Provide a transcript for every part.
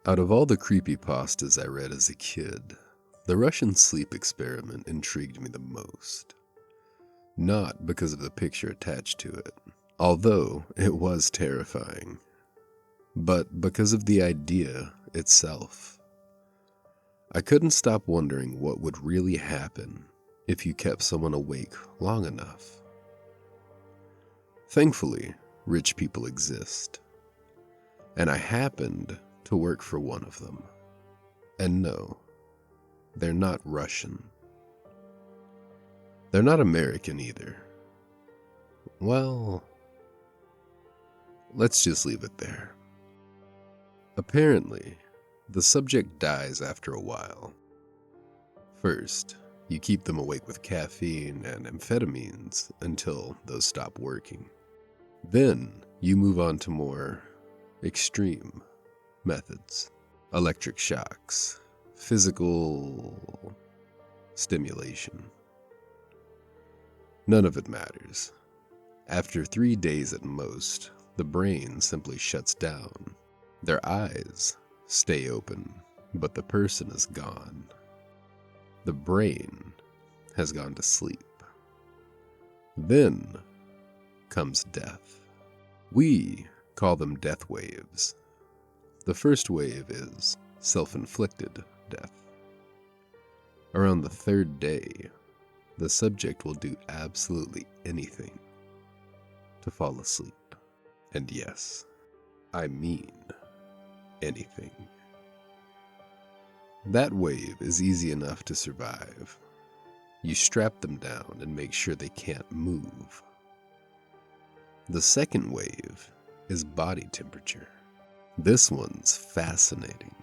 Out of all the creepypastas I read as a kid, the Russian sleep experiment intrigued me the most. Not because of the picture attached to it, although it was terrifying, but because of the idea itself. I couldn't stop wondering what would really happen if you kept someone awake long enough. Thankfully, rich people exist, and I happened to work for one of them. And no, they're not Russian. They're not American either. Well, let's just leave it there. Apparently, the subject dies after a while. First, you keep them awake with caffeine and amphetamines until those stop working. Then, you move on to more extreme methods. Electric shocks, physical stimulation. None of it matters. After 3 days at most, the brain simply shuts down. Their eyes stay open, but the person is gone. The brain has gone to sleep. Then comes death. We call them death waves. The first wave is self-inflicted death. Around the 3rd day, the subject will do absolutely anything to fall asleep. And yes, I mean anything. That wave is easy enough to survive. You strap them down and make sure they can't move. The second wave is body temperature. This one's fascinating.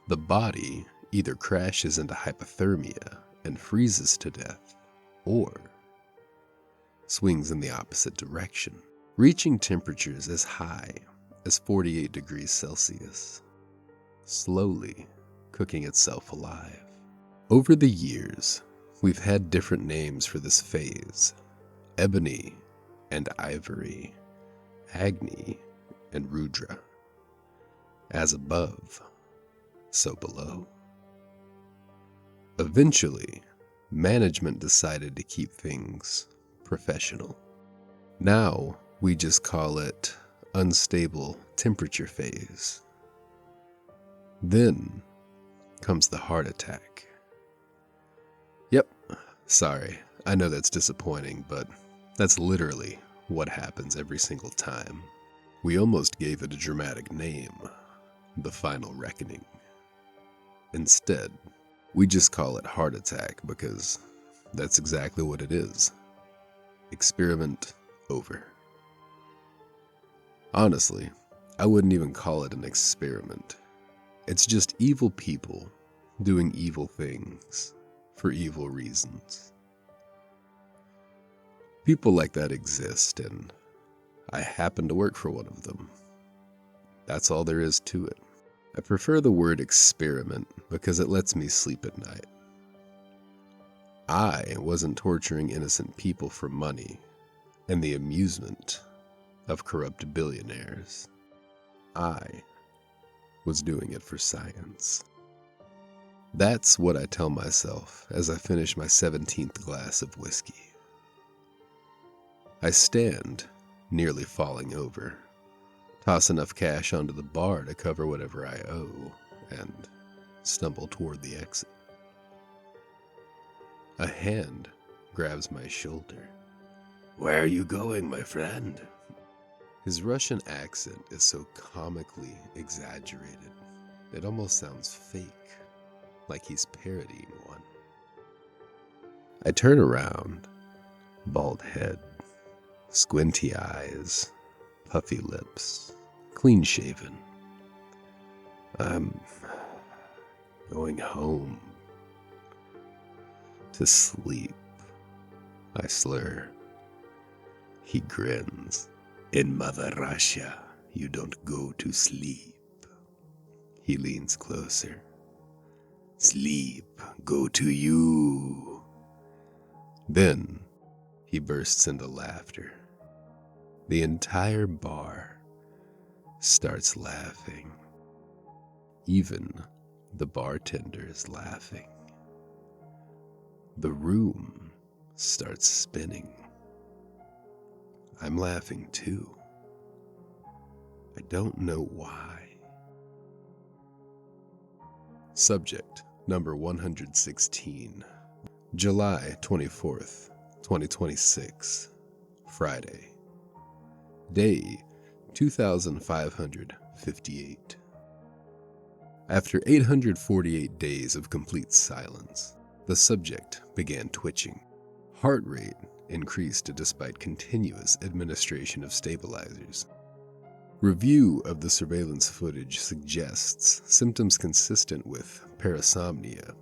The body either crashes into hypothermia and freezes to death, or swings in the opposite direction, reaching temperatures as high as 48 degrees Celsius, slowly cooking itself alive. Over the years, we've had different names for this phase: ebony and ivory, agni and rudra. As above, so below. Eventually, management decided to keep things professional. Now, we just call it unstable temperature phase. Then comes the heart attack. Yep, sorry, I know that's disappointing, but that's literally what happens every single time. We almost gave it a dramatic name, the final reckoning. Instead, we just call it heart attack because that's exactly what it is. Experiment over. Honestly, I wouldn't even call it an experiment. It's just evil people doing evil things for evil reasons. People like that exist, and I happen to work for one of them. That's all there is to it. I prefer the word experiment because it lets me sleep at night. I wasn't torturing innocent people for money and the amusement of corrupt billionaires. I was doing it for science. That's what I tell myself as I finish my 17th glass of whiskey. I stand, nearly falling over, toss enough cash onto the bar to cover whatever I owe, and stumble toward the exit. A hand grabs my shoulder. "Where are you going, my friend?" His Russian accent is so comically exaggerated, it almost sounds fake, like he's parodying one. I turn around, bald head, squinty eyes, puffy lips, clean shaven. I'm going home. To sleep, I slur. He grins. "In Mother Russia, you don't go to sleep." He leans closer. "Sleep go to you." Then he bursts into laughter. The entire bar starts laughing. Even the bartender is laughing. The room starts spinning. I'm laughing too. I don't know why. Subject number 116, July 24th, 2026, Friday. Day 2558. After 848 days of complete silence, the subject began twitching. Heart rate increased despite continuous administration of stabilizers. Review of the surveillance footage suggests symptoms consistent with parasomnia,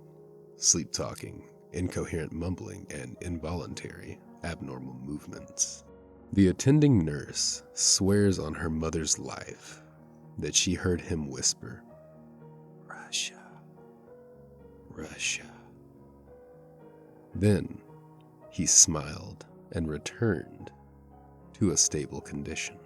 sleep talking, incoherent mumbling, and involuntary abnormal movements. The attending nurse swears on her mother's life that she heard him whisper, "Russia, Russia." Then he smiled and returned to a stable condition.